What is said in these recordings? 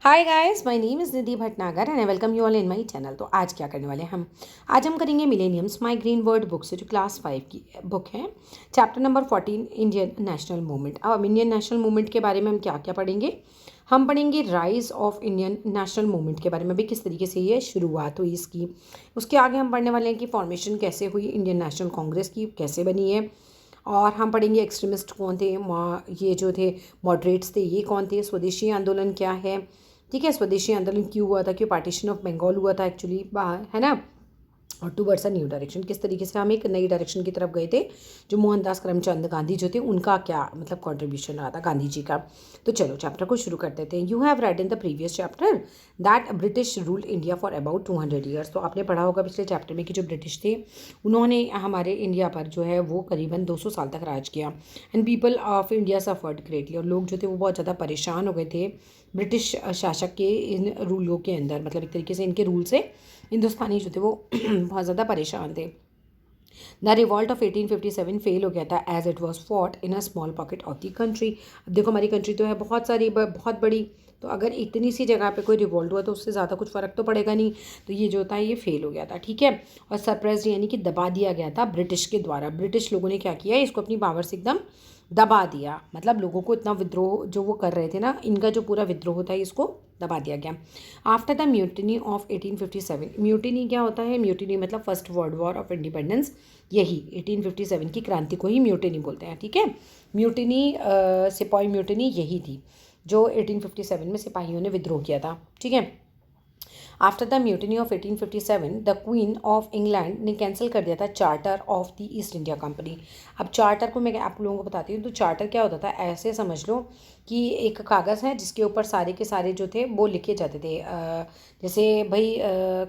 Hi guys, my name is Nidhi Bhatnagar and I welcome you all in my channel. तो आज क्या करने वाले हैं हम? आज हम करेंगे millenniums my green word book से, जो क्लास 5 की बुक है। Chapter number 14, Indian national movement. अब इंडियन नेशनल मूवमेंट के बारे में हम क्या क्या पढ़ेंगे? हम पढ़ेंगे rise of Indian national movement के बारे में भी, किस तरीके से ये शुरुआत हुई इसकी। उसके आगे हम पढ़ने वाले हैं कि फॉर्मेशन कैसे हुई इंडियन नेशनल कांग्रेस की, कैसे बनी है। और हम पढ़ेंगे एक्सट्रीमिस्ट कौन थे, ये जो थे मॉडरेट्स थे, ये कौन थे, स्वदेशी आंदोलन क्या है, ठीक है, स्वदेशी आंदोलन क्यों हुआ था, क्यों पार्टीशन ऑफ बंगाल हुआ था एक्चुअली, है ना। और टूवर्ड्स अ न्यू डायरेक्शन, किस तरीके से हम एक नई डायरेक्शन की तरफ गए थे। जो मोहनदास करमचंद गांधी जो थे, उनका क्या मतलब कंट्रीब्यूशन रहा था गांधी जी का। तो चलो चैप्टर को शुरू कर देते हैं। You have read in the previous chapter that British rule India for about 200 years. तो आपने पढ़ा होगा पिछले चैप्टर में कि जो ब्रिटिश थे, उन्होंने हमारे इंडिया पर जो है वो करीबन 200 साल तक राज किया। And people of India suffered greatly, और लोग जो थे वो बहुत ज़्यादा परेशान हो गए थे ब्रिटिश शासक के इन रूलों के अंदर। मतलब एक तरीके से इनके रूल से हिंदुस्तानी जो थे वो बहुत ज़्यादा परेशान थे। द रिवॉल्ट ऑफ 1857 फेल हो गया था as it was fought in a small pocket of the country. अब देखो, हमारी कंट्री तो है बहुत सारी, बहुत बड़ी। तो अगर इतनी सी जगह पे कोई रिवॉल्ट हुआ तो उससे ज़्यादा कुछ फ़र्क तो पड़ेगा नहीं। तो ये जो था ये फेल हो गया था, ठीक है। और सरप्राइज यानी कि दबा दिया गया था ब्रिटिश के द्वारा। ब्रिटिश लोगों ने क्या किया, इसको अपनी पावर से एकदम दबा दिया। मतलब लोगों को इतना विद्रोह जो वो कर रहे थे ना, इनका जो पूरा विद्रोह होता है इसको दबा दिया गया। After the mutiny of 1857, mutiny क्या होता है? म्यूटिनी मतलब first World war of independence. यही 1857 की क्रांति को ही म्यूटिनी बोलते हैं, ठीक है। म्यूटिनी, सिपाही म्यूटिनी यही थी जो 1857 में सिपाहियों ने विद्रोह किया था, ठीक है। After the mutiny of 1857 the queen of England ने कैंसिल कर दिया था charter of the east India company. अब चार्टर को मैं आप लोगों को बताती हूँ। तो चार्टर क्या होता था, ऐसे समझ लो कि एक कागज़ है जिसके ऊपर सारे के सारे जो थे वो लिखे जाते थे। जैसे भाई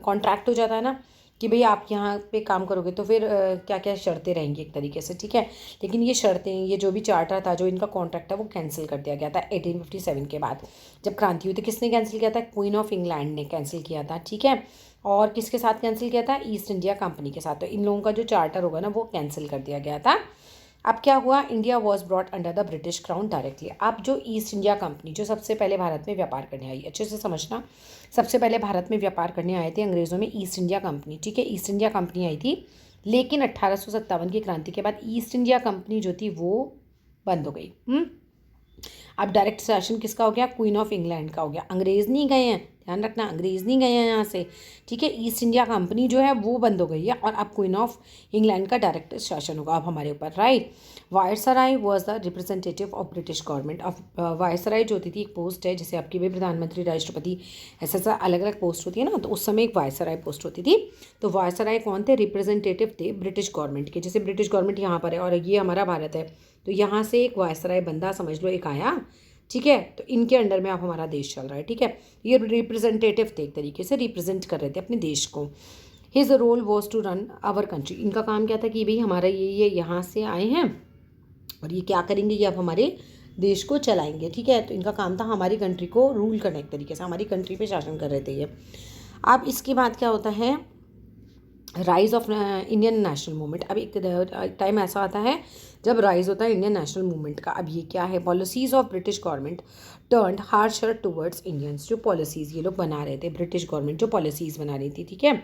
कॉन्ट्रैक्ट हो जाता है ना कि भाई आप यहाँ पे काम करोगे तो फिर क्या क्या शर्तें रहेंगी एक तरीके से, ठीक है। लेकिन ये शर्तें, ये जो भी चार्टर था, जो इनका कॉन्ट्रैक्ट था, वो कैंसिल कर दिया गया था 1857 के बाद। जब क्रांति हुई थी, किसने कैंसिल किया था? क्वीन ऑफ इंग्लैंड ने कैंसिल किया था, ठीक है। और किसके साथ कैंसिल किया था? ईस्ट इंडिया कंपनी के साथ। तो इन लोगों का जो चार्टर होगा ना वो कैंसिल कर दिया गया था। अब क्या हुआ? India was brought under the British crown directly. अब जो ईस्ट इंडिया कंपनी जो सबसे पहले भारत में व्यापार करने आई, अच्छे से समझना, सबसे पहले भारत में व्यापार करने आए थे अंग्रेज़ों में ईस्ट इंडिया कंपनी, ठीक है। ईस्ट इंडिया कंपनी आई थी, लेकिन 1857 की क्रांति के बाद ईस्ट इंडिया कंपनी जो थी वो बंद हो गई। अब डायरेक्ट शासन किसका हो गया? क्वीन ऑफ इंग्लैंड का हो गया। अंग्रेज़ नहीं गए हैं, ध्यान रखना, अंग्रेज़ नहीं गए हैं यहाँ से, ठीक है। ईस्ट इंडिया कंपनी जो है वो बंद हो गई है और अब क्वीन ऑफ इंग्लैंड का डायरेक्ट शासन होगा अब हमारे ऊपर, right. Viceroy was the representative of British government. अब वायसराय जो होती थी एक पोस्ट है, जैसे आपकी भी प्रधानमंत्री, राष्ट्रपति, ऐसा अलग अलग पोस्ट होती है ना, तो उस समय एक वायसराय पोस्ट होती थी। तो वायसराय कौन थे? रिप्रेजेंटेटिव थे ब्रिटिश गवर्नमेंट के। जैसे ब्रिटिश गवर्नमेंट यहाँ पर है और ये हमारा भारत है, तो यहाँ से एक वायसराय बंदा समझ लो एक आया, ठीक है। तो इनके अंडर में अब हमारा देश चल रहा है, ठीक है। ये रिप्रेजेंटेटिव थे, एक तरीके से रिप्रेजेंट कर रहे थे अपने देश को। His role was to run our country. इनका काम क्या था कि भाई हमारा ये यहाँ से आए हैं और ये क्या करेंगे, ये अब हमारे देश को चलाएंगे, ठीक है। तो इनका काम था हमारी कंट्री को रूल करना, एक तरीके से हमारी कंट्री पे शासन कर रहे थे ये। अब इसके बाद क्या होता है? Rise of Indian national movement. अब एक टाइम ऐसा आता है जब राइज होता है इंडियन नेशनल मूवमेंट का। अब ये क्या है? Policies of British government turned harsher towards Indians. जो पॉलिसीज़ ये लोग बना रहे थे, ब्रिटिश गवर्नमेंट जो पॉलिसीज़ बना रही थी, ठीक है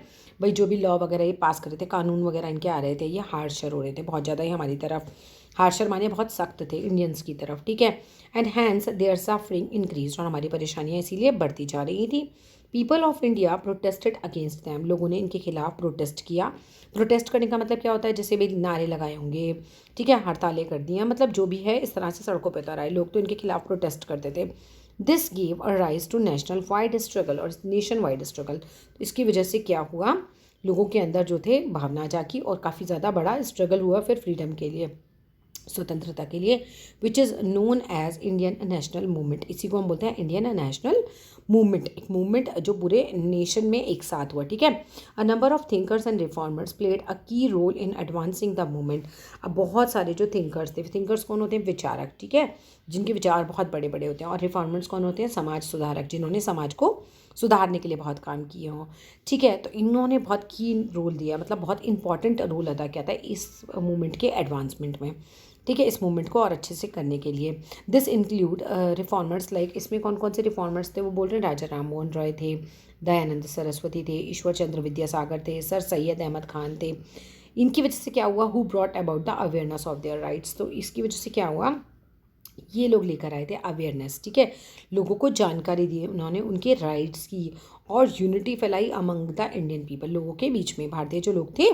भाई, जो भी लॉ वगैरह ये पास कर रहे थे, कानून वगैरह इनके आ रहे थे, ये हार्शर हो रहे थे बहुत ज़्यादा ही हमारी तरफ। हार्शर माने बहुत सख्त थे इंडियंस की तरफ, ठीक है। And hence their suffering increase, और हमारी परेशानियाँ इसीलिए बढ़ती जा रही थी। People of India protested against them. लोगों ने इनके खिलाफ प्रोटेस्ट किया। प्रोटेस्ट करने का मतलब क्या होता है? जैसे भी नारे लगाए होंगे, ठीक है, हड़तालें कर दी हैं, मतलब जो भी है इस तरह से सड़कों पर उतर आए लोग, तो इनके खिलाफ प्रोटेस्ट करते थे। This give a rise to national wide struggle, और नेशन वाइड स्ट्रगल। तो इसकी वजह से क्या हुआ? लोगों के अंदर जो थे भावना जागी और काफ़ी ज़्यादा बड़ा स्ट्रगल हुआ फिर फ्रीडम के लिए, स्वतंत्रता के लिए, which is known as Indian national movement. इसी को हम बोलते हैं इंडियन नेशनल मूवमेंट। एक मूवमेंट जो पूरे नेशन में एक साथ हुआ, ठीक है। A number of thinkers and reformers played a key role in advancing the movement. अब बहुत सारे जो थिंकर्स थे, थिंकर्स कौन होते हैं? विचारक, ठीक है। जिनके विचार बहुत बड़े बड़े होते हैं। और रिफॉर्मर्स कौन होते हैं? समाज सुधारक, जिन्होंने समाज को सुधारने के लिए बहुत काम किए हों। ठीक है, तो इन्होंने बहुत की रोल दिया, मतलब बहुत इंपॉर्टेंट रोल अदा किया था इस मूवमेंट के एडवांसमेंट में। ठीक है, इस मूवमेंट को और अच्छे से करने के लिए। दिस इंक्लूड रिफॉर्मर्स लाइक, इसमें कौन कौन से रिफॉर्मर्स थे वो बोल रहे हैं? राजा राम मोहन रॉय थे, दयानंद सरस्वती थे, ईश्वर चंद्र विद्यासागर थे, सर सैयद अहमद खान थे। इनकी वजह से क्या हुआ? Who brought about the awareness of their rights. तो इसकी वजह से क्या हुआ? ये लोग लेकर आए थे अवेयरनेस। ठीक है, लोगों को जानकारी दी उन्होंने उनके राइट्स की, और यूनिटी फैलाई अमंग द इंडियन पीपल, लोगों के बीच में, भारतीय जो लोग थे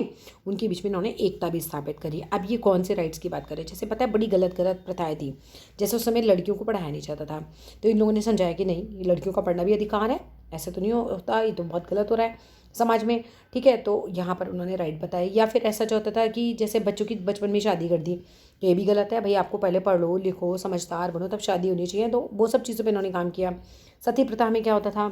उनके बीच में इन्होंने एकता भी स्थापित करी। अब ये कौन से राइट्स की बात करें? जैसे पता है बड़ी गलत गलत प्रथाएं थी, जैसे उस समय लड़कियों को पढ़ाया नहीं जाता था, तो इन लोगों ने समझाया कि नहीं, ये लड़कियों का पढ़ना भी अधिकार है, ऐसे तो नहीं होता, ये तो बहुत गलत हो रहा है समाज में। ठीक है, तो यहाँ पर उन्होंने राइट बताए। या फिर ऐसा जो होता था कि जैसे बच्चों की बचपन में शादी कर दी, तो ये भी गलत है भाई, आपको पहले पढ़ लो लिखो समझदार बनो तब शादी होनी चाहिए। तो वो सब चीज़ों पे इन्होंने काम किया। सती प्रथा में क्या होता था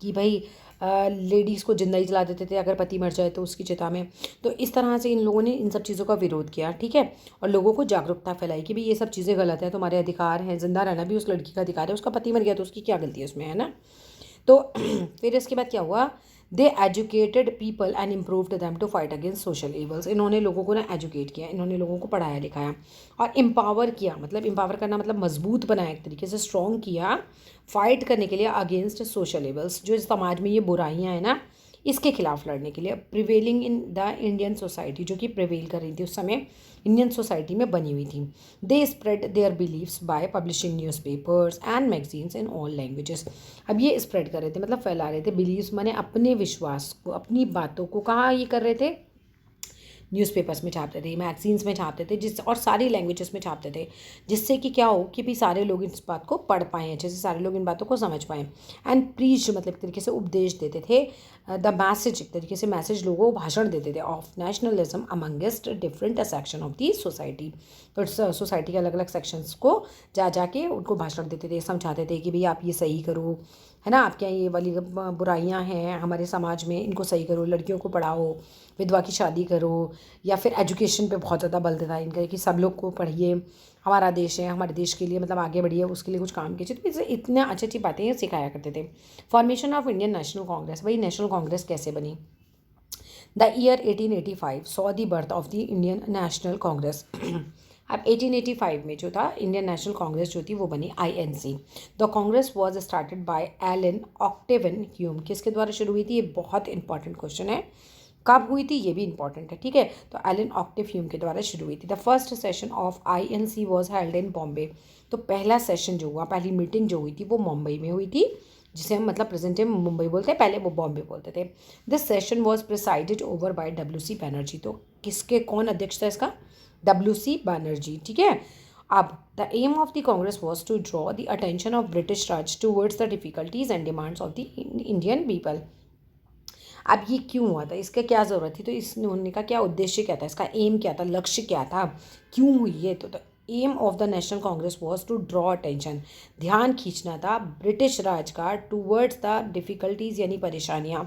कि भाई लेडीज़ को जिंदा ही जला देते थे अगर पति मर जाए तो उसकी चिता में। तो इस तरह से इन लोगों ने इन सब चीज़ों का विरोध किया। ठीक है, और लोगों को जागरूकता फैलाई कि भाई ये सब चीज़ें गलत है, तुम्हारे अधिकार हैं, जिंदा रहना भी उस लड़की का अधिकार है, उसका पति मर गया तो उसकी क्या गलती है उसमें, है ना। तो फिर इसके बाद क्या हुआ? They educated people and improved them to fight against social evils. इन्होंने लोगों को ना एजुकेट किया, इन्होंने लोगों को पढ़ाया लिखाया और एम्पावर किया, मतलब एम्पावर करना मतलब मजबूत बनाया, एक तरीके से स्ट्रॉन्ग किया फाइट करने के लिए अगेंस्ट सोशल इवल्स, जो समाज में ये बुराइयां हैं ना, इसके खिलाफ लड़ने के लिए। Prevailing in the Indian society, जो कि प्रिवेल कर रही थी उस समय इंडियन सोसाइटी में बनी हुई थी। They spread their beliefs by publishing newspapers and magazines in all languages. अब ये स्प्रेड कर रहे थे, मतलब फैला रहे थे, बिलीव्स माने अपने विश्वास को, अपनी बातों को। कहाँ ये कर रहे थे? न्यूज़पेपर्स में छापते थे, मैगजीन्स में छापते थे, जिस और सारी लैंग्वेजेस में छापते थे, जिससे कि क्या हो कि भी सारे लोग इस बात को पढ़ पाएँ, अच्छे से सारे लोग इन बातों को समझ पाएँ। एंड प्रीच, मतलब एक तरीके से उपदेश देते थे, द मैसेज, एक तरीके से मैसेज लोगों को भाषण देते थे, of nationalism amongst different section of the society. तो सोसाइटी के अलग अलग सेक्शंस को जा जाके उनको भाषण देते थे, समझाते थे कि भाई आप ये सही करो, है ना, आपके यहाँ ये वाली बुराइयां हैं हमारे समाज में, इनको सही करो, लड़कियों को पढ़ाओ, विधवा की शादी करो। या फिर एजुकेशन पे बहुत ज़्यादा बल देता है इनका कि सब लोग को पढ़िए, हमारा देश है, हमारे देश के लिए मतलब आगे बढ़िए, उसके लिए कुछ काम कीजिए। तो इतने अच्छी अच्छी बातें सिखाया करते थे। Formation of Indian national Congress, भाई नेशनल कांग्रेस कैसे बनी? The year 1885 saw the birth of the Indian national Congress. अब 1885 में जो था इंडियन नेशनल कांग्रेस जो थी वो बनी, INC। The Congress was started by Allan Octavian Hume. किसके द्वारा शुरू हुई थी? ये बहुत इंपॉर्टेंट क्वेश्चन है, कब हुई थी ये भी इंपॉर्टेंट है। ठीक है, तो एलन ऑक्टेव ह्यूम के द्वारा शुरू हुई थी। The first session of INC was held in Bombay. तो पहला सेशन जो हुआ, पहली मीटिंग जो हुई थी वो मुंबई में हुई थी, जिसे हम मतलब प्रेजेंट में मुंबई बोलते हैं, पहले वो बॉम्बे बोलते थे। This session was presided over by WC Banerjee. तो किसके, कौन अध्यक्ष था इसका? WC बैनर्जी। ठीक है, अब the aim of the Congress was to draw the attention of British Raj towards the difficulties and demands of the Indian people. अब ये क्यों हुआ था, इसका क्या ज़रूरत थी, तो इन्होंने का क्या उद्देश्य क्या था, इसका एम क्या था, लक्ष्य क्या था, क्यों हुई है? तो aim of the national Congress was to draw attention, ध्यान खींचना था ब्रिटिश राज का, टूवर्ड्स द डिफ़िकल्टीज़ यानी परेशानियाँ,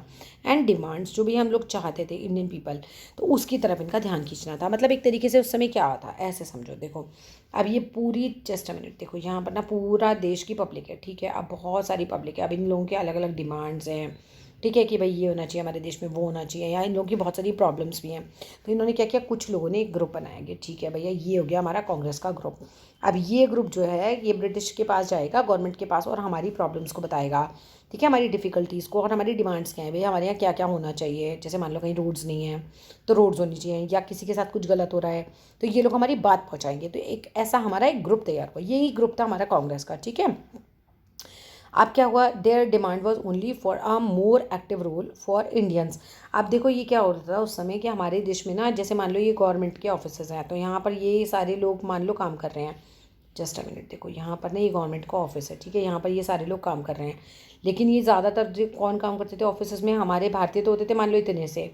एंड डिमांड्स जो भी हम लोग चाहते थे इंडियन पीपल, तो उसकी तरफ इनका ध्यान खींचना था। मतलब एक तरीके से उस समय क्या था, ऐसे समझो। देखो अब ये पूरी, जस्ट अ मिनट, देखो यहाँ पर ना पूरा देश की पब्लिक है। ठीक है, अब बहुत सारी पब्लिक है, अब इन लोगों के अलग अलग डिमांड्स हैं। ठीक है, कि भाई ये होना चाहिए हमारे देश में, वो होना चाहिए, या इन लोगों की बहुत सारी प्रॉब्लम्स भी हैं। तो इन्होंने क्या किया, कुछ लोगों ने एक ग्रुप बनाया गया। ठीक है भैया, ये हो गया हमारा कांग्रेस का ग्रुप। अब ये ग्रुप जो है ये ब्रिटिश के पास जाएगा, गवर्नमेंट के पास, और हमारी प्रॉब्लम्स को बताएगा। ठीक है, हमारी डिफ़िकल्टीज़ को, और हमारी डिमांड्स क्या हैं भैया, हमारे यहाँ क्या क्या होना चाहिए। जैसे मान लो कहीं रोड्स नहीं है तो रोड्स होनी चाहिए, या किसी के साथ कुछ गलत हो रहा है तो ये लोग हमारी बात पहुँचाएंगे। तो एक ऐसा हमारा एक ग्रुप तैयार हुआ, यही ग्रुप था हमारा कांग्रेस का। ठीक है, अब क्या हुआ, their demand was only for a more active role for Indians. अब देखो ये क्या होता था उस समय कि हमारे देश में ना, जैसे मान लो ये गवर्नमेंट के ऑफिस हैं, तो यहाँ पर ये सारे लोग मान लो काम कर रहे हैं। जस्ट अ मिनट, देखो यहाँ पर ना ये गवर्नमेंट का ऑफिस है। ठीक है, यहाँ पर ये सारे लोग काम कर रहे हैं, लेकिन ये ज़्यादातर जो कौन काम करते थे ऑफिस में, हमारे भारतीय तो होते थे मान लो इतने से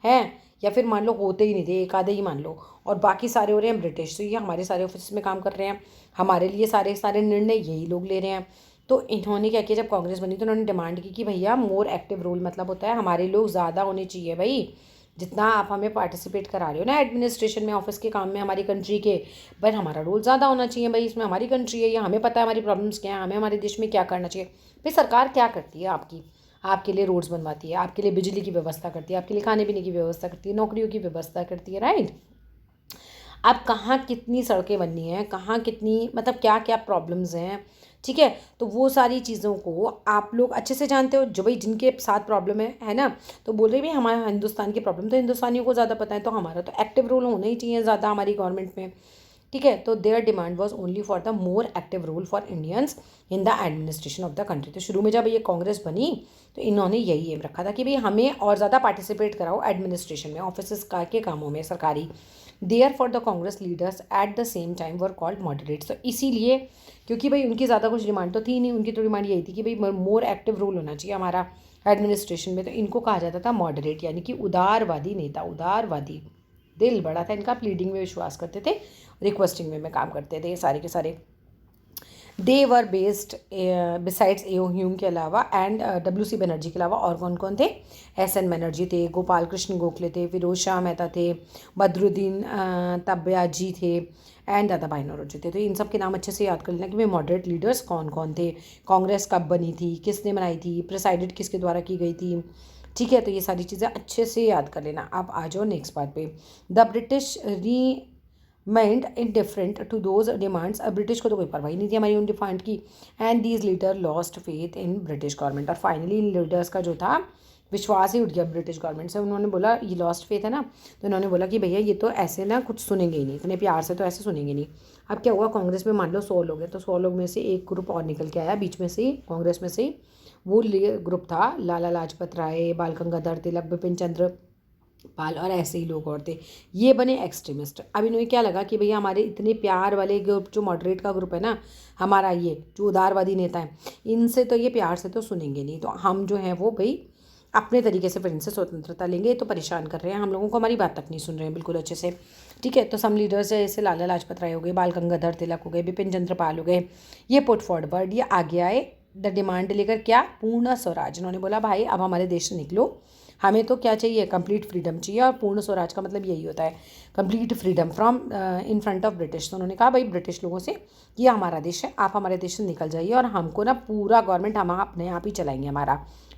हैं, या फिर मान लो होते ही नहीं थे, एक आधे ही मान लो, और बाकी सारे हो रहे हैं ब्रिटिश। तो ये हमारे सारे ऑफिस में काम कर रहे हैं, हमारे लिए सारे सारे निर्णय यही लोग ले रहे हैं। तो इन्होंने क्या किया, जब कांग्रेस बनी तो उन्होंने डिमांड की कि भैया मोर एक्टिव रोल, मतलब होता है हमारे लोग ज़्यादा होने चाहिए भाई, जितना आप हमें पार्टिसिपेट करा रहे हो ना एडमिनिस्ट्रेशन में, ऑफिस के काम में हमारी कंट्री के, बट हमारा रोल ज़्यादा होना चाहिए भाई। इसमें हमारी कंट्री है, या हमें पता है हमारी प्रॉब्लम्स क्या है, हमें हमारे देश में क्या करना चाहिए। भाई सरकार क्या करती है आपकी? आपके लिए रोड्स बनवाती है, आपके लिए बिजली की व्यवस्था करती है, आपके लिए खाने पीने की व्यवस्था करती है, नौकरियों की व्यवस्था करती है, राइट। अब कहाँ कितनी सड़कें बननी हैं, कहाँ कितनी मतलब क्या क्या प्रॉब्लम्स हैं, ठीक है। तो वो सारी चीज़ों को आप लोग अच्छे से जानते हो, जो भाई जिनके साथ प्रॉब्लम है ना। तो बोल रहे भाई हमारा हिंदुस्तान की प्रॉब्लम तो हिंदुस्तानियों को ज़्यादा पता है, तो हमारा तो एक्टिव रोल होना ही चाहिए ज़्यादा हमारी गवर्नमेंट में, ठीक है। तो their demand was only for the more active role for Indians in the administration of the country. तो शुरू में जब ये कांग्रेस बनी तो इन्होंने यही एम रखा था कि भाई हमें और ज़्यादा पार्टिसिपेट कराओ एडमिनिस्ट्रेशन में, ऑफिस का के कामों में सरकारी। Therefore the Congress leaders at the same time were called moderates. तो इसीलिए, क्योंकि भाई उनकी ज़्यादा कुछ डिमांड तो थी नहीं, उनकी तो डिमांड यही थी कि भाई मोर एक्टिव रोल होना चाहिए हमारा एडमिनिस्ट्रेशन में, तो इनको कहा जाता था मॉडरेट, यानी कि उदारवादी नेता, उदारवादी। दिल बड़ा था इनका, प्लीडिंग में विश्वास करते थे, रिक्वेस्टिंग में काम करते थे ये सारे के सारे। They were based besides a Hume के अलावा एंड WC बनर्जी के अलावा और कौन कौन थे? SN बनर्जी थे, गोपाल कृष्ण गोखले थे, फिरोज शाह मेहता थे, बदरुद्दीन तब्याजी थे, एंड दादा भाई नौरोजी थे। तो इन सब के नाम अच्छे से याद कर लेना कि भाई मॉडरेट लीडर्स कौन कौन थे, कांग्रेस कब बनी थी, किसने बनाई थी, प्रिसाइडेड किसके द्वारा की गई थी, ठीक है। तो ये सारी चीज़ें अच्छे से याद कर लेना। आप आ जाओ नेक्स्ट पार्ट पे। The British remained indifferent to those demands. अब ब्रिटिश को तो कोई परवाही नहीं थी हमारी उन डिमांड की। And these leader lost faith in British government. और फाइनली इन लीडर्स का जो था विश्वास ही उठ गया ब्रिटिश गवर्नमेंट से। उन्होंने बोला, ये लॉस्ट फेथ है ना, तो उन्होंने बोला कि भैया ये तो ऐसे ना कुछ सुनेंगे ही नहीं, इतने प्यार से तो ऐसे सुनेंगे नहीं। अब क्या हुआ, कांग्रेस में मान लो 100 लोग हैं, तो 100 लोग में से एक ग्रुप और निकल के आया बीच में से ही, कांग्रेस में से ही। वो ग्रुप था लाला लाजपत राय, बाल गंगाधर तिलक, बिपिन चंद्र पाल और ऐसे ही लोग और थे। ये बने एक्सट्रीमिस्ट। अब इन्हें क्या लगा कि भैया हमारे इतने प्यार वाले ग्रुप, जो मॉडरेट का ग्रुप है ना हमारा, ये जो उदारवादी नेता है, इनसे तो ये प्यार से तो सुनेंगे नहीं, तो हम जो है वो भाई अपने तरीके से फिर इनसे स्वतंत्रता लेंगे। तो परेशान कर रहे हैं हम लोगों को, हमारी बात तक नहीं सुन रहे हैं बिल्कुल अच्छे से, ठीक है। तो सम लीडर्स जैसे लाला लाजपत राय हो गए, बाल गंगाधर तिलक हो गए, बिपिन चंद्र पाल हो गए, ये पुट फॉरवर्ड, ये आगे आए द डिमांड लेकर, क्या? पूर्ण स्वराज। इन्होंने बोला भाई अब हमारे देश से निकलो, हमें तो क्या चाहिए? कंप्लीट फ्रीडम चाहिए। और पूर्ण स्वराज का मतलब यही होता है, complete freedom from in front of British. तो उन्होंने कहा भाई ब्रिटिश लोगों से कि ये हमारा देश है, आप हमारे देश से निकल जाइए और हमको ना पूरा गवर्नमेंट हम अपने आप ही चलाएंगे हमारा,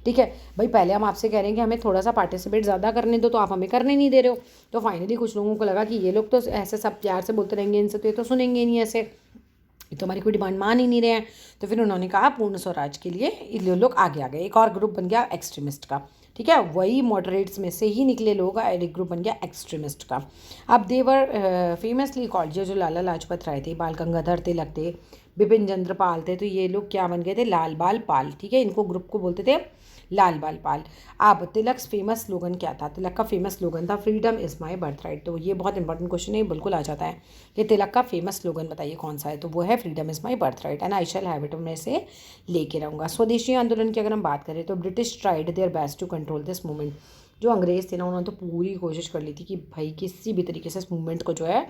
ठीक है। भाई पहले हम आपसे कह रहे हैं कि हमें थोड़ा सा पार्टिसिपेट ज़्यादा करने दो, तो आप हमें करने नहीं दे रहे हो। तो फाइनली कुछ लोगों को लगा कि ये लोग तो ऐसे सब प्यार से बोलते रहेंगे, इनसे तो ये तो सुनेंगे नहीं ऐसे, ये तो हमारी कोई डिमांड मान ही नहीं रहे हैं। तो फिर उन्होंने कहा पूर्ण स्वराज के लिए ये लोग आगे आ गए। एक और ग्रुप बन गया एक्सट्रीमिस्ट का, ठीक है। वही मॉडरेट्स में से ही निकले लोग, एक ग्रुप बन गया एक्सट्रीमिस्ट का। अब देवर फेमसली कॉल्ड, जो लाला लाजपत राय थे, बाल गंगाधर तिलक थे, बिपिन चंद्र पाल थे, तो ये लोग क्या बन गए थे? लाल बाल पाल, ठीक है। इनको ग्रुप को बोलते थे लाल बाल पाल। अब तिलक फेमस स्लोगन क्या था? तिलक का फेमस स्लोगन था freedom is my birth right. तो ये बहुत इंपॉर्टेंट क्वेश्चन है, बिल्कुल आ जाता है कि तिलक का फेमस स्लोगन बताइए कौन सा है? तो वो है freedom is my birth right and I shall have it. मैं से लेके रहूँगा। स्वदेशी आंदोलन की अगर हम बात करें तो British tried their best to control this movement. जो अंग्रेज़ थे ना, उन्होंने तो पूरी कोशिश कर ली थी कि भाई किसी भी तरीके से इस मूवमेंट को जो है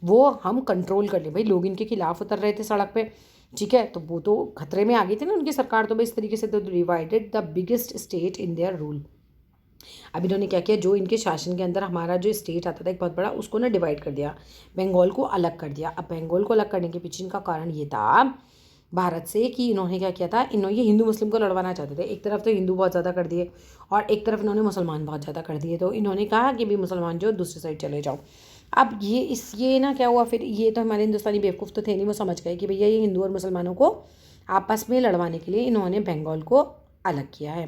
वो हम कंट्रोल कर लें। भाई लोग इनके खिलाफ उतर रहे थे सड़क पे, ठीक है, तो वो तो खतरे में आ गई थी ना उनकी सरकार। तो भाई इस तरीके से तो divided the biggest state in their rule. अब इन्होंने क्या किया, जो इनके शासन के अंदर हमारा जो स्टेट आता था एक बहुत बड़ा, उसको ना डिवाइड कर दिया, बंगाल को अलग कर दिया। अब बंगाल को अलग करने के पीछे इनका कारण ये था भारत से कि इन्होंने क्या किया था, इन्होंने हिंदू मुस्लिम को लड़वाना चाहते थे। एक तरफ तो हिंदू बहुत ज़्यादा कर दिए और एक तरफ इन्होंने मुसलमान बहुत ज़्यादा कर दिए। तो इन्होंने कहा कि भी मुसलमान जो दूसरी साइड चले जाओ। अब ये ना क्या हुआ, फिर ये तो हमारे हिंदुस्तानी बेवकूफ़ तो थे नहीं, वो समझ गए कि भैया ये हिंदू और मुसलमानों को आपस में लड़वाने के लिए इन्होंने बंगाल को अलग किया है।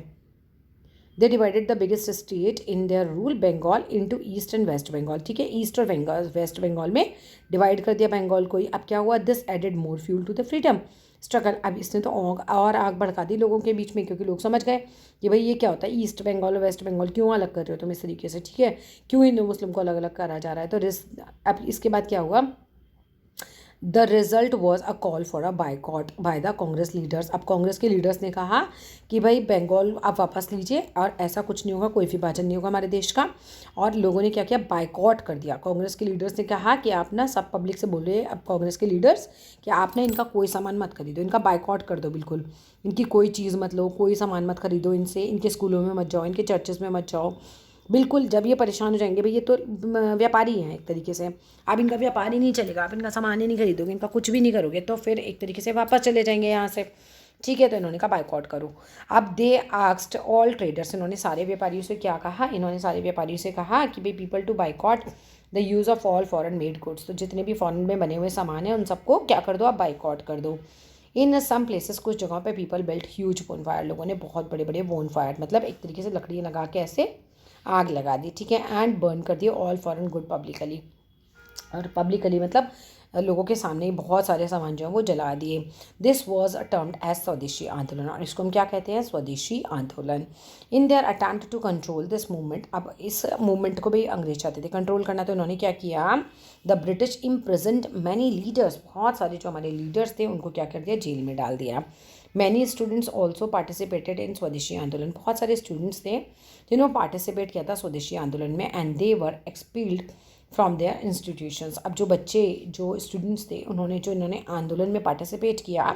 They divided the biggest state in their rule Bengal into east and west Bengal, ठीक है। ईस्ट और बंगाल वेस्ट बंगाल में डिवाइड कर दिया बंगाल को ही। अब क्या हुआ, this added more fuel to the freedom struggle. अब इसने तो और आग भड़का दी लोगों के बीच में, क्योंकि लोग समझ गए कि भाई ये क्या होता है, ईस्ट बंगाल और वेस्ट बंगाल क्यों अलग कर रहे हो तुम इस तरीके से, ठीक है, क्यों हिंदू मुस्लिम को अलग अलग करा जा रहा है। तो अब इसके बाद क्या हुआ, the result was a call for a boycott by the Congress leaders. अब कांग्रेस के लीडर्स ने कहा कि भाई बंगाल आप वापस लीजिए और ऐसा कुछ नहीं होगा, कोई विभाजन नहीं होगा हमारे देश का। और लोगों ने क्या किया, बाइकॉट कर दिया। कांग्रेस के लीडर्स ने कहा कि आप ना सब पब्लिक से बोल रहे हैं, अब कांग्रेस के लीडर्स कि आप ना इनका कोई सामान मत खरीदो, इनका बाइकॉट कर दो बिल्कुल, इनकी कोई चीज़ मत लो, कोई सामान मत खरीदो इनसे, इनके स्कूलों में मत जाओ, इनके चर्चेज़ में मत जाओ, बिल्कुल जब ये परेशान हो जाएंगे, भाई ये तो व्यापारी हैं एक तरीके से, अब इनका व्यापार ही नहीं चलेगा, आप इनका सामान ही नहीं खरीदोगे, इनका कुछ भी नहीं करोगे, तो फिर एक तरीके से वापस चले जाएंगे यहाँ से। ठीक है, तो इन्होंने कहा बाइकआउट करो। अब दे आस्क्ड ऑल ट्रेडर्स, इन्होंने सारे व्यापारियों से क्या कहा, इन्होंने सारे व्यापारियों से कहा कि भाई people to boycott the use of all foreign made goods, तो जितने भी फॉरेन में बने हुए सामान हैं उन सबको क्या कर दो, आप बाइकआउट कर दो। इन सम प्लेसेस, कुछ जगहों पे पीपल बिल्ट ह्यूज बोनफायर, लोगों ने बहुत बड़े बड़े बोनफायर मतलब एक तरीके से लकड़ी लगा के ऐसे आग लगा दी। ठीक है, एंड बर्न कर दिए ऑल फॉरेन गुड पब्लिकली, और पब्लिकली मतलब लोगों के सामने ही बहुत सारे सामान जो है वो जला दिए। दिस वॉज टर्म्ड एज स्वदेशी आंदोलन, और इसको हम क्या कहते हैं, स्वदेशी आंदोलन। In their attempt to control this movement, अब इस मूवमेंट को भी अंग्रेज चाहते थे कंट्रोल करना, तो इन्होंने क्या किया, the British imprisoned many leaders, बहुत सारे जो हमारे लीडर्स थे उनको क्या कर दिया, जेल में डाल दिया। Many students also participated in स्वदेशी आंदोलन, बहुत सारे स्टूडेंट्स थे जिन्होंने पार्टिसिपेट किया था स्वदेशी आंदोलन में, and they were expelled from their institutions. अब जो बच्चे जो स्टूडेंट्स थे इन्होंने आंदोलन में पार्टिसिपेट किया,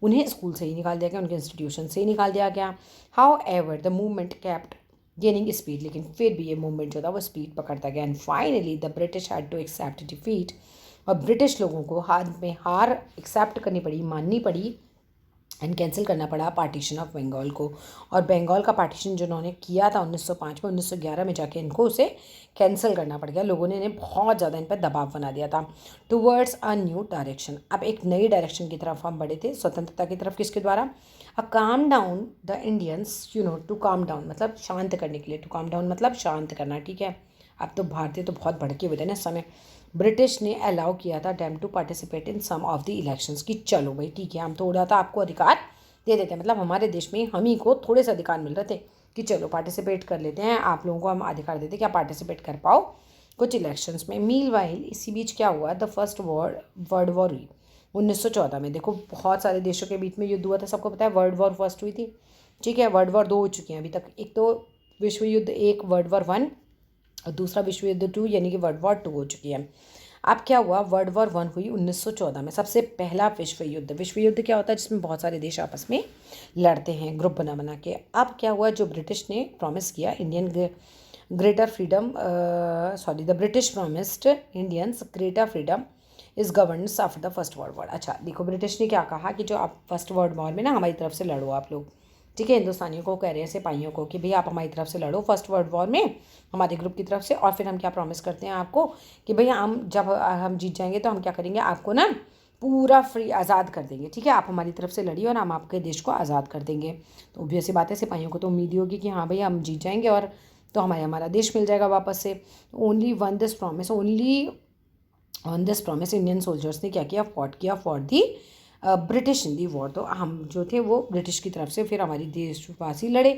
उन्हें स्कूल से ही निकाल दिया गया, उनके इंस्टीट्यूशन से ही निकाल दिया गया। How ever the movement kept gaining speed, लेकिन फिर भी ये मूवमेंट जो था वो स्पीड पकड़ता गया, and finally the British had to accept defeat, और ब्रिटिश लोगों को हार एक्सेप्ट करनी पड़ी, माननी पड़ी, एंड कैंसिल करना पड़ा पार्टीशन ऑफ बंगाल को। और बंगाल का पार्टीशन जो उन्होंने किया था 1905 में, 1911 में जाके इनको उसे कैंसिल करना पड़ गया, लोगों ने इन्हें बहुत ज़्यादा इन पर दबाव बना दिया था। टूवर्ड्स अ न्यू डायरेक्शन, अब एक नई डायरेक्शन की तरफ हम बढ़े थे, स्वतंत्रता की तरफ, किसके द्वारा, a calm down the Indians, to calm down मतलब शांत करने के लिए, टू काम डाउन मतलब शांत करना। ठीक है, अब तो भारतीय तो बहुत भड़के हुए थे ना इस समय। ब्रिटिश ने अलाउ किया था them to participate in some of the elections, की चलो भाई ठीक है, हम थोड़ा सा आपको अधिकार दे देते हैं, मतलब हमारे देश में हम ही को थोड़े से अधिकार मिल रहे थे कि चलो पार्टिसिपेट कर लेते हैं, आप लोगों को हम अधिकार देते कि आप पार्टिसिपेट कर पाओ कुछ इलेक्शंस में। मील वाइल इसी बीच क्या हुआ, द फर्स्ट वर्ल्ड वॉर हुई 1914 में। देखो बहुत सारे देशों के बीच में युद्ध हुआ था, सबको पता है, वर्ल्ड वॉर फर्स्ट हुई थी। ठीक है, वर्ल्ड वॉर 2 हो चुकी हैं अभी तक, एक तो विश्व युद्ध 1 वर्ल्ड वॉर 1, और दूसरा विश्व युद्ध 2 यानी कि वर्ल्ड वॉर 2 हो चुकी है। अब क्या हुआ, वर्ल्ड वॉर 1 हुई 1914 में, सबसे पहला विश्व युद्ध। विश्व युद्ध क्या होता है, जिसमें बहुत सारे देश आपस में लड़ते हैं ग्रुप बना बना के। अब क्या हुआ, जो ब्रिटिश ने प्रॉमिस किया Indian greater freedom, the British promised Indians greater freedom इस governance after the First World War. अच्छा देखो, ब्रिटिश ने क्या कहा कि जो आप फर्स्ट वर्ल्ड वॉर में ना हमारी तरफ से लड़ो आप लोग। ठीक है, हिंदुस्तानियों को कह रहे हैं, सिपाहियों को, कि भाई आप हमारी तरफ से लड़ो फर्स्ट वर्ल्ड वॉर में हमारे ग्रुप की तरफ से, और फिर हम क्या प्रॉमिस करते हैं आपको कि भाई हम जब हम जीत जाएंगे तो हम क्या करेंगे, आपको ना पूरा फ्री आज़ाद कर देंगे। ठीक है, आप हमारी तरफ से लड़िए और हम आपके देश को आज़ाद कर देंगे। तो ऑब्वियस सी बात है, सिपाहियों को तो उम्मीद ही होगी कि हाँ भाई हम जीत जाएंगे और तो हमारा देश मिल जाएगा वापस से। Only one this promise, only on this promise Indian soldiers ने क्या किया, फॉट किया for the British in the war. तो हम जो थे वो ब्रिटिश की तरफ से फिर हमारी देशवासी लड़े,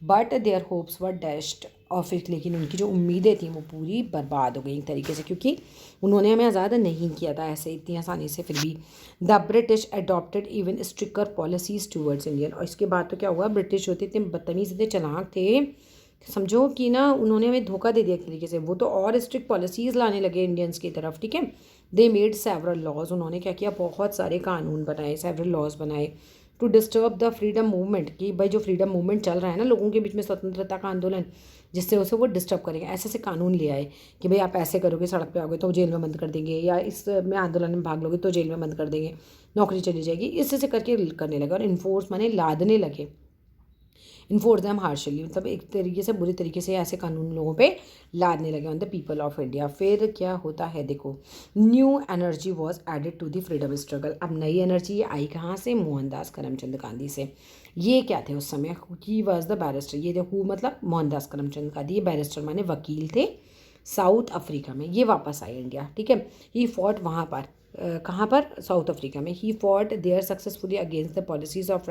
but their hopes were dashed, और फिर लेकिन उनकी जो उम्मीदें थी वो पूरी बर्बाद हो गई एक तरीके से, क्योंकि उन्होंने हमें आज़ाद नहीं किया था ऐसे इतनी आसानी से। फिर भी the British adopted even stricter policies towards Indian, और इसके बाद तो क्या हुआ, ब्रिटिश होते थे बदतमीज़ थे, चालाक थे, समझो कि ना उन्होंने हमें धोखा दे दिया एक तरीके से, वो तो और स्ट्रिक्ट पॉलिसीज़ लाने लगे इंडियंस की तरफ। ठीक है, दे मेड सेवरल लॉज, उन्होंने क्या किया, बहुत सारे कानून बनाए, सेवरल लॉज बनाए to disturb the freedom movement, कि भाई जो फ्रीडम मूवमेंट चल रहा है ना लोगों के बीच में, स्वतंत्रता का आंदोलन, जिससे उसे वो डिस्टर्ब करेंगे, ऐसे ऐसे कानून ले आए कि भाई आप ऐसे करोगे, सड़क पे आओगे तो जेल में बंद कर देंगे, या इस में आंदोलन में भाग लोगे तो जेल में बंद कर देंगे, नौकरी चली जाएगी, इससे से करके करने लगे, और इन्फोर्स माने लादने लगे, इन्फोर्स दैम हार्शली, मतलब एक तरीके से बुरी तरीके से ऐसे कानून लोगों पे लादने लगे on the people of India. फिर क्या होता है देखो, new energy was added to the freedom struggle. अब नई एनर्जी आई कहाँ से, मोहनदास करमचंद गांधी से। ये क्या थे उस समय, ही वॉज द बैरिस्टर, ये हु मतलब मोहनदास करमचंद गांधी, ये बैरिस्टर माने वकील थे, साउथ अफ्रीका में, ये वापस आए इंडिया। ठीक है, ही फॉट वहाँ पर, कहाँ पर, साउथ अफ्रीका में। He fought there successfully against the policies of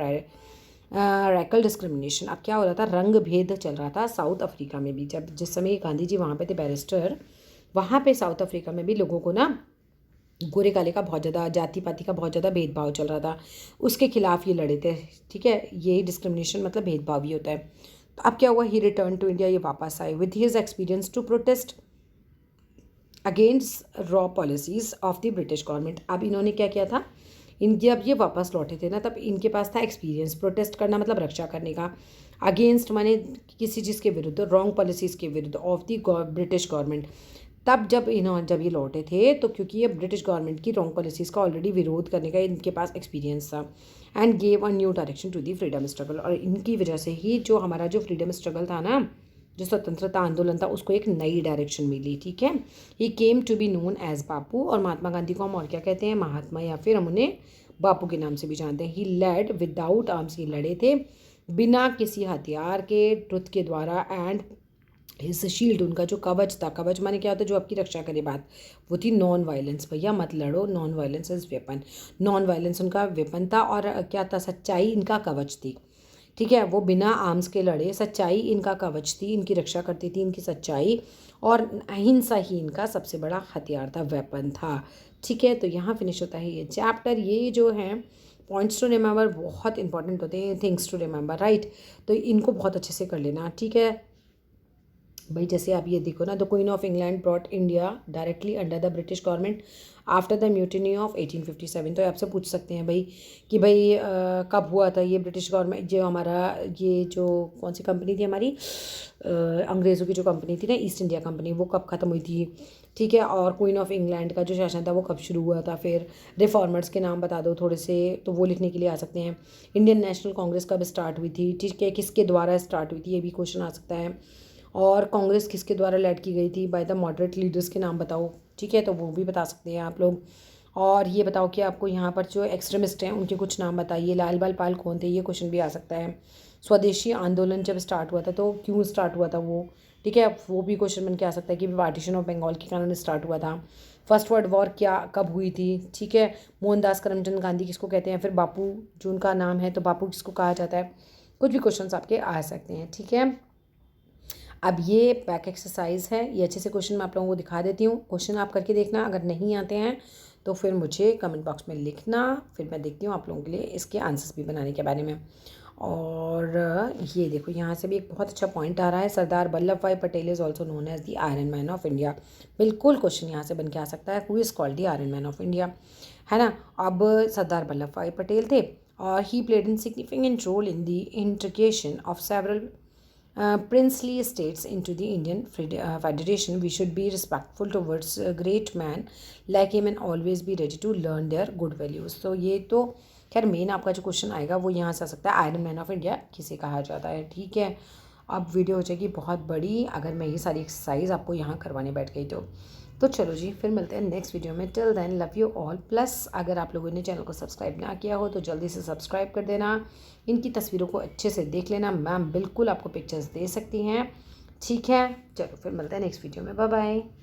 racial discrimination. अब क्या हो रहा था, रंग भेद चल रहा था साउथ अफ्रीका में भी, जब जिस समय गांधी जी वहाँ पे थे बैरिस्टर, वहाँ पे साउथ अफ्रीका में भी लोगों को ना गोरे काले का बहुत ज़्यादा, जाति पाति का बहुत ज़्यादा भेदभाव चल रहा था, उसके खिलाफ ये लड़े थे। ठीक है, यही डिस्क्रिमिनेशन मतलब भेदभाव ही होता है। तो अब क्या हुआ, ही रिटर्न टू इंडिया, ये वापस आए with his experience to protest against raw policies of the British government. अब इन्होंने क्या किया था, जब ये वापस लौटे थे ना, तब इनके पास था एक्सपीरियंस, प्रोटेस्ट करना मतलब रक्षा करने का, अगेंस्ट माने किसी चीज़ के विरुद्ध, रॉन्ग पॉलिसीज़ के विरुद्ध ऑफ द ब्रिटिश गवर्नमेंट। तब जब ये लौटे थे तो क्योंकि ये ब्रिटिश गवर्नमेंट की रॉन्ग पॉलिसीज़ का ऑलरेडी विरोध करने का इनके पास एक्सपीरियंस था, and gave a new direction to the freedom struggle. और इनकी वजह से ही जो हमारा जो फ्रीडम स्ट्रगल था ना, जो स्वतंत्रता आंदोलन था, उसको एक नई डायरेक्शन मिली। ठीक है, he came to be known as Bapu. और महात्मा गांधी को हम और क्या कहते हैं? महात्मा, या फिर हम उन्हें बापू के नाम से भी जानते हैं। ही लेड विदाउट आर्म्स, ही लड़े थे बिना किसी हथियार के, ट्रुथ के द्वारा, एंड हिज शील्ड, उनका जो कवच था, कवच माने क्या होता है? जो आपकी रक्षा करे बात, वो थी नॉन वायलेंस। भैया मत लड़ो, non violence is weapon. Non violence उनका वेपन था, और क्या था? सच्चाई इनका कवच थी। ठीक है, वो बिना आर्म्स के लड़े, सच्चाई इनका कवच थी, इनकी रक्षा करती थी इनकी सच्चाई, और अहिंसा ही इनका सबसे बड़ा हथियार था, वेपन था। ठीक है, तो यहाँ फिनिश होता है ये चैप्टर। ये जो है पॉइंट्स टू रिमेंबर बहुत इंपॉर्टेंट होते हैं, थिंग्स टू रिमेंबर, राइट? तो इनको बहुत अच्छे से कर लेना। ठीक है भाई, जैसे आप ये देखो ना, the queen of England brought India directly under the British government after the mutiny of 1857। तो आपसे पूछ सकते हैं भाई कि भाई कब हुआ था ये ब्रिटिश गवर्नमेंट, जो हमारा ये जो कौन सी कंपनी थी हमारी, अंग्रेज़ों की जो कंपनी थी ना, ईस्ट इंडिया कंपनी, वो कब ख़त्म हुई थी? ठीक है, और क्वीन ऑफ इंग्लैंड का जो शासन था वो कब शुरू हुआ था? फिर रिफॉर्मर्स के नाम बता दो थोड़े से, तो वो लिखने के लिए आ सकते हैं। इंडियन नेशनल कांग्रेस कब स्टार्ट हुई थी? ठीक है, किसके द्वारा स्टार्ट हुई थी? ये भी क्वेश्चन आ सकता है। और कांग्रेस किसके द्वारा लेड की गई थी? बाय द मॉडरेट लीडर्स के नाम बताओ। ठीक है, तो वो भी बता सकते हैं आप लोग। और ये बताओ कि आपको यहाँ पर जो एक्सट्रीमिस्ट हैं उनके कुछ नाम बताइए। लाल बाल पाल कौन थे? ये क्वेश्चन भी आ सकता है। स्वदेशी आंदोलन जब स्टार्ट हुआ था तो क्यों स्टार्ट हुआ था वो? ठीक है, वो भी क्वेश्चन बन के आ सकता है कि पार्टीशन ऑफ बंगाल के कारण स्टार्ट हुआ था। फर्स्ट वर्ल्ड वॉर क्या कब हुई थी? ठीक है, मोहनदास करमचंद गांधी किसको कहते हैं? फिर बापू जो उनका नाम है, तो बापू किसको कहा जाता है? कुछ भी क्वेश्चन आपके आ सकते हैं। ठीक है, अब ये बैक एक्सरसाइज है, ये अच्छे से क्वेश्चन मैं आप लोगों को दिखा देती हूँ। क्वेश्चन आप करके देखना, अगर नहीं आते हैं तो फिर मुझे कमेंट बॉक्स में लिखना, फिर मैं देखती हूँ आप लोगों के लिए इसके आंसर्स भी बनाने के बारे में। और ये देखो, यहाँ से भी एक बहुत अच्छा पॉइंट आ रहा है। Sardar Vallabh Bhai Patel is also known as the iron man of India. बिल्कुल क्वेश्चन यहाँ से बन के आ सकता है, who is called the iron man of India, है ना? अब सरदार वल्लभ भाई पटेल थे, और he played in significant role in the integration of several princely states into the Indian Federation. We should be respectful towards a great man like him and always be ready to learn their good values. तो ये तो खैर main आपका जो question आएगा वो यहाँ से आ सकता है, आयरन मैन ऑफ इंडिया किसे कहा जाता है? ठीक है, अब वीडियो हो जाएगी बहुत बड़ी अगर मैं ये सारी एक्सरसाइज आपको यहाँ करवाने बैठ गई तो चलो जी, फिर मिलते हैं नेक्स्ट वीडियो में। Till then love you all. Plus अगर आप लोगों ने चैनल को सब्सक्राइब ना किया हो तो जल्दी से सब्सक्राइब कर देना। इनकी तस्वीरों को अच्छे से देख लेना, मैम बिल्कुल आपको पिक्चर्स दे सकती हैं। ठीक है, चलो फिर मिलते हैं नेक्स्ट वीडियो में। Bye bye.